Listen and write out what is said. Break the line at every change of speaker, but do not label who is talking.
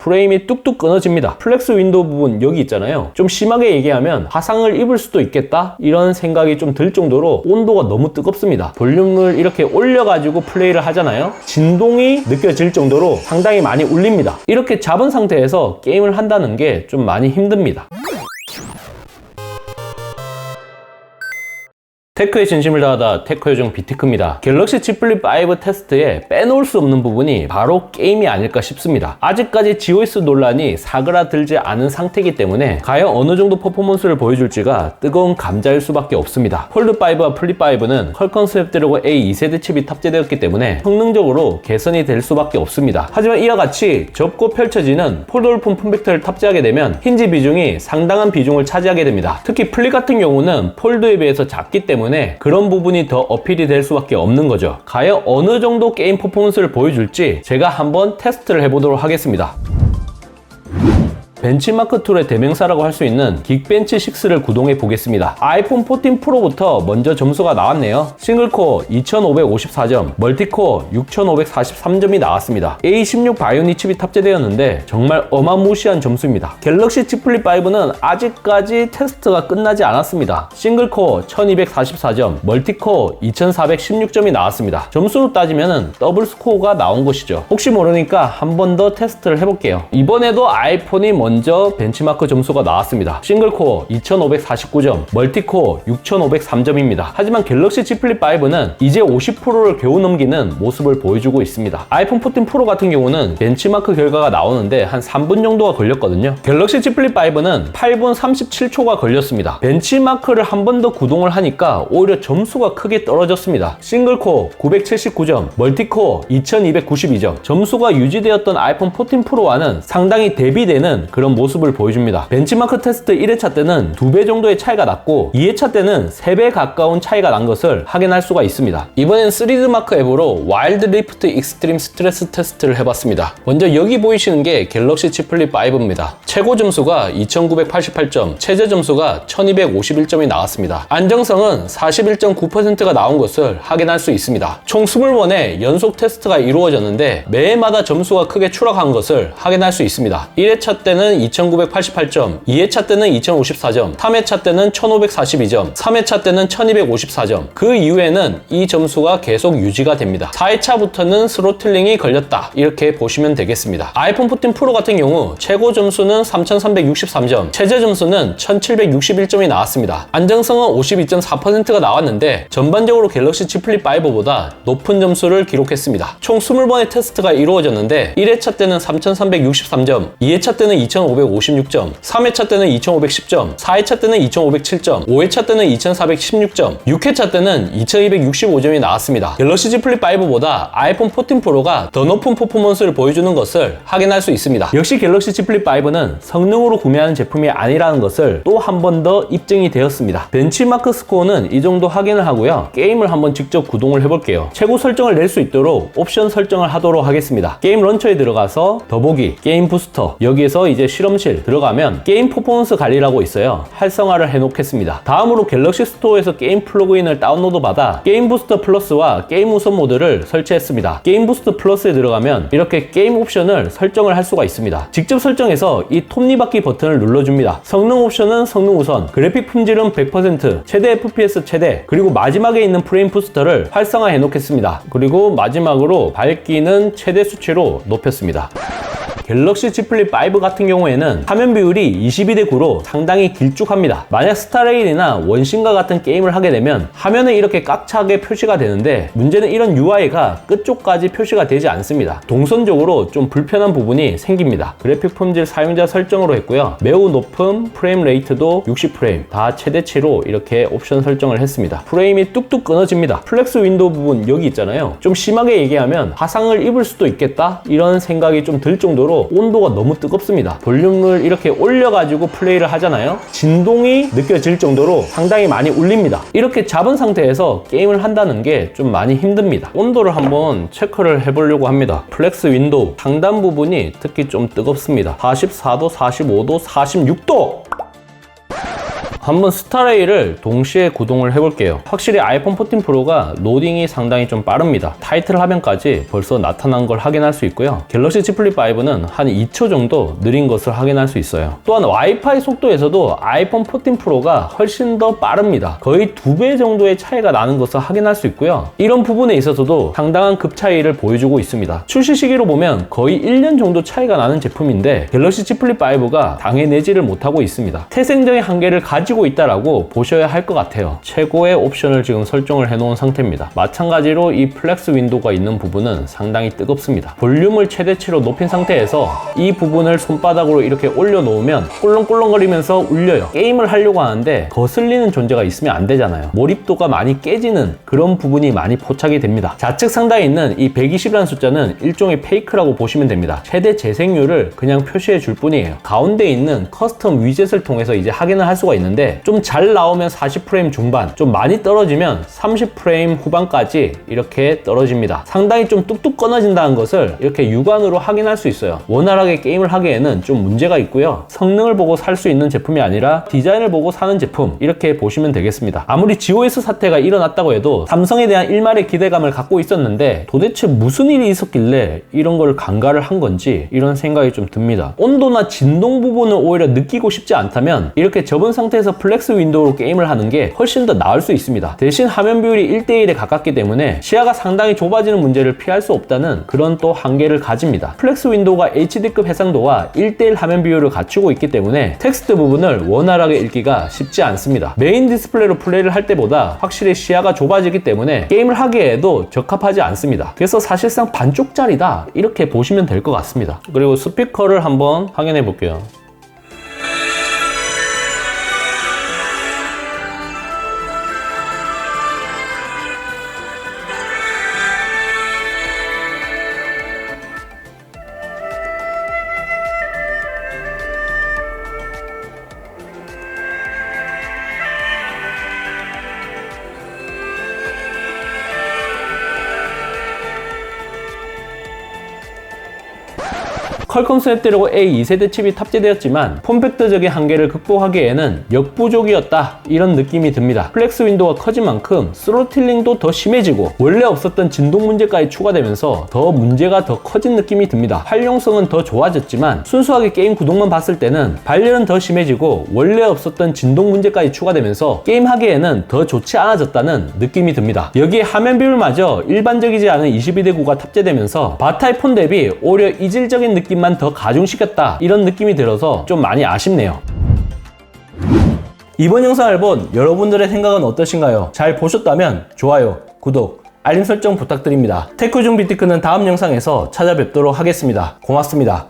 프레임이 뚝뚝 끊어집니다. 플렉스 윈도우 부분 여기 있잖아요. 좀 심하게 얘기하면 화상을 입을 수도 있겠다 이런 생각이 좀 들 정도로 온도가 너무 뜨겁습니다. 볼륨을 이렇게 올려가지고 플레이를 하잖아요. 진동이 느껴질 정도로 상당히 많이 울립니다. 이렇게 잡은 상태에서 게임을 한다는 게 좀 많이 힘듭니다. 테크에 진심을 다하다 테크 요정 비티크입니다. 갤럭시 Z 플립 5 테스트에 빼놓을 수 없는 부분이 바로 게임이 아닐까 싶습니다. 아직까지 GOS 논란이 사그라들지 않은 상태이기 때문에 과연 어느 정도 퍼포먼스를 보여줄지가 뜨거운 감자일 수밖에 없습니다. 폴드 5와 플립 5는 퀄컴 스냅드래곤 A 2세대 칩이 탑재되었기 때문에 성능적으로 개선이 될 수밖에 없습니다. 하지만 이와 같이 접고 펼쳐지는 폴더블 폼팩터를 탑재하게 되면 힌지 비중이 상당한 비중을 차지하게 됩니다. 특히 플립 같은 경우는 폴드에 비해서 작기 때문에 그런 부분이 더 어필이 될 수밖에 없는 거죠. 과연 어느 정도 게임 퍼포먼스를 보여줄지 제가 한번 테스트를 해보도록 하겠습니다. 벤치마크 툴의 대명사라고 할 수 있는 긱벤치 6를 구동해 보겠습니다. 아이폰 14 프로부터 먼저 점수가 나왔네요. 싱글코어 2554점, 멀티코어 6543점이 나왔습니다. A16 바이오닉 칩이 탑재되었는데 정말 어마무시한 점수입니다. 갤럭시 Z 플립 5는 아직까지 테스트가 끝나지 않았습니다. 싱글코어 1244점, 멀티코어 2416점이 나왔습니다. 점수로 따지면 더블 스코어가 나온 것이죠. 혹시 모르니까 한 번 더 테스트를 해볼게요. 이번에도 아이폰이 먼저 벤치마크 점수가 나왔습니다. 싱글코어 2549점, 멀티코어 6503점입니다. 하지만 갤럭시 Z 플립 5는 이제 50%를 겨우 넘기는 모습을 보여주고 있습니다. 아이폰 14 프로 같은 경우는 벤치마크 결과가 나오는데 한 3분 정도가 걸렸거든요. 갤럭시 Z 플립 5는 8분 37초가 걸렸습니다. 벤치마크를 한 번 더 구동을 하니까 오히려 점수가 크게 떨어졌습니다. 싱글코어 979점, 멀티코어 2292점. 점수가 유지되었던 아이폰 14 프로와는 상당히 대비되는 그런 모습을 보여줍니다. 벤치마크 테스트 1회차 때는 2배 정도의 차이가 났고 2회차 때는 3배 가까운 차이가 난 것을 확인할 수가 있습니다. 이번엔 3D 마크 앱으로 와일드 리프트 익스트림 스트레스 테스트를 해봤습니다. 먼저 여기 보이시는 게 갤럭시 Z 플립 5입니다. 최고 점수가 2988점, 최저 점수가 1251점이 나왔습니다. 안정성은 41.9%가 나온 것을 확인할 수 있습니다. 총 20번의 연속 테스트가 이루어졌는데 매해마다 점수가 크게 추락한 것을 확인할 수 있습니다. 1회차 때는 2988점, 2회차 때는 2054점, 3회차 때는 1542점, 3회차 때는 1254점. 그 이후에는 이 점수가 계속 유지가 됩니다. 4회차부터는 스로틀링이 걸렸다 이렇게 보시면 되겠습니다. 아이폰 14 프로 같은 경우 최고 점수는 3363점, 최저 점수는 1761점이 나왔습니다. 안정성은 52.4%가 나왔는데 전반적으로 갤럭시 Z 플립 5보다 높은 점수를 기록했습니다. 총 20번의 테스트가 이루어졌는데 1회차 때는 3363점, 2회차 때는 2556점, 3회차 때는 2510점, 4회차 때는 2507점, 5회차 때는 2416점, 6회차 때는 2265점이 나왔습니다. 갤럭시 Z 플립 5보다 아이폰 14 프로가 더 높은 퍼포먼스를 보여주는 것을 확인할 수 있습니다. 역시 갤럭시 Z 플립 5는 성능으로 구매하는 제품이 아니라는 것을 또 한 번 더 입증이 되었습니다. 벤치마크 스코어는 이 정도 확인을 하고요. 게임을 한번 직접 구동을 해볼게요. 최고 설정을 낼 수 있도록 옵션 설정을 하도록 하겠습니다. 게임 런처에 들어가서 더보기, 게임 부스터, 여기에서 이제 실험실 들어가면 게임 퍼포먼스 관리라고 있어요. 활성화를 해놓겠습니다. 다음으로 갤럭시 스토어에서 게임 플러그인을 다운로드 받아 게임 부스터 플러스와 게임 우선 모드를 설치했습니다. 게임 부스터 플러스에 들어가면 이렇게 게임 옵션을 설정을 할 수가 있습니다. 직접 설정해서 이 톱니바퀴 버튼을 눌러줍니다. 성능 옵션은 성능 우선, 그래픽 품질은 100%, 최대 FPS 최대, 그리고 마지막에 있는 프레임 부스터를 활성화해 놓겠습니다. 그리고 마지막으로 밝기는 최대 수치로 높였습니다. 갤럭시 Z 플립 5 같은 경우에는 화면 비율이 22대 9로 상당히 길쭉합니다. 만약 스타레일이나 원신과 같은 게임을 하게 되면 화면에 이렇게 꽉 차게 표시가 되는데 문제는 이런 UI가 끝쪽까지 표시가 되지 않습니다. 동선적으로 좀 불편한 부분이 생깁니다. 그래픽 품질 사용자 설정으로 했고요. 매우 높은 프레임 레이트도 60프레임, 다 최대치로 이렇게 옵션 설정을 했습니다. 프레임이 뚝뚝 끊어집니다. 플렉스 윈도우 부분 여기 있잖아요. 좀 심하게 얘기하면 화상을 입을 수도 있겠다 이런 생각이 좀 들 정도로 온도가 너무 뜨겁습니다. 볼륨을 이렇게 올려가지고 플레이를 하잖아요. 진동이 느껴질 정도로 상당히 많이 울립니다. 이렇게 잡은 상태에서 게임을 한다는 게 좀 많이 힘듭니다. 온도를 한번 체크를 해보려고 합니다. 플렉스 윈도우 상단 부분이 특히 좀 뜨겁습니다. 44도, 45도, 46도! 한번 스타레이를 동시에 구동을 해볼게요. 확실히 아이폰 14 프로가 로딩이 상당히 좀 빠릅니다. 타이틀 화면까지 벌써 나타난 걸 확인할 수 있고요. 갤럭시 Z 플립 5는 한 2초 정도 느린 것을 확인할 수 있어요. 또한 와이파이 속도에서도 아이폰 14 프로가 훨씬 더 빠릅니다. 거의 2배 정도의 차이가 나는 것을 확인할 수 있고요. 이런 부분에 있어서도 상당한 급 차이를 보여주고 있습니다. 출시 시기로 보면 거의 1년 정도 차이가 나는 제품인데 갤럭시 Z 플립 5가 당해내지를 못하고 있습니다. 태생적인 한계를 가지고 있다라고 보셔야 할 것 같아요. 최고의 옵션을 지금 설정을 해놓은 상태입니다. 마찬가지로 이 플렉스 윈도우가 있는 부분은 상당히 뜨겁습니다. 볼륨을 최대치로 높인 상태에서 이 부분을 손바닥으로 이렇게 올려놓으면 꿀렁꿀렁거리면서 울려요. 게임을 하려고 하는데 거슬리는 존재가 있으면 안 되잖아요. 몰입도가 많이 깨지는 그런 부분이 많이 포착이 됩니다. 좌측 상단에 있는 이 120이라는 숫자는 일종의 페이크라고 보시면 됩니다. 최대 재생률을 그냥 표시해 줄 뿐이에요. 가운데 있는 커스텀 위젯을 통해서 이제 확인을 할 수가 있는데 좀 잘 나오면 40프레임 중반, 좀 많이 떨어지면 30프레임 후반까지 이렇게 떨어집니다. 상당히 좀 뚝뚝 끊어진다는 것을 이렇게 육안으로 확인할 수 있어요. 원활하게 게임을 하기에는 좀 문제가 있고요. 성능을 보고 살 수 있는 제품이 아니라 디자인을 보고 사는 제품, 이렇게 보시면 되겠습니다. 아무리 GOS 사태가 일어났다고 해도 삼성에 대한 일말의 기대감을 갖고 있었는데 도대체 무슨 일이 있었길래 이런 걸 간과를 한 건지 이런 생각이 좀 듭니다. 온도나 진동 부분을 오히려 느끼고 싶지 않다면 이렇게 접은 상태에서 플렉스 윈도우로 게임을 하는 게 훨씬 더 나을 수 있습니다. 대신 화면 비율이 1대1에 가깝기 때문에 시야가 상당히 좁아지는 문제를 피할 수 없다는 그런 또 한계를 가집니다. 플렉스 윈도우가 HD급 해상도와 1대1 화면 비율을 갖추고 있기 때문에 텍스트 부분을 원활하게 읽기가 쉽지 않습니다. 메인 디스플레이로 플레이를 할 때보다 확실히 시야가 좁아지기 때문에 게임을 하기에도 적합하지 않습니다. 그래서 사실상 반쪽짜리다 이렇게 보시면 될 것 같습니다. 그리고 스피커를 한번 확인해 볼게요. 퀄컴 스냅드래곤 A 2세대 칩이 탑재되었지만 폼팩터적인 한계를 극복하기에는 역부족이었다 이런 느낌이 듭니다. 플렉스 윈도우가 커진 만큼 스로틀링도 더 심해지고 원래 없었던 진동 문제까지 추가되면서 더 문제가 더 커진 느낌이 듭니다. 활용성은 더 좋아졌지만 순수하게 게임 구동만 봤을 때는 발열은 더 심해지고 원래 없었던 진동 문제까지 추가되면서 게임하기에는 더 좋지 않아졌다는 느낌이 듭니다. 여기에 화면 비율마저 일반적이지 않은 22:9가 탑재되면서 바타의 폰 대비 오히려 이질적인 느낌만 더 가중시켰다 이런 느낌이 들어서 좀 많이 아쉽네요. 이번 영상을 본 여러분들의 생각은 어떠신가요? 잘 보셨다면 좋아요, 구독, 알림 설정 부탁드립니다. 테크중 비티크는 다음 영상에서 찾아뵙도록 하겠습니다. 고맙습니다.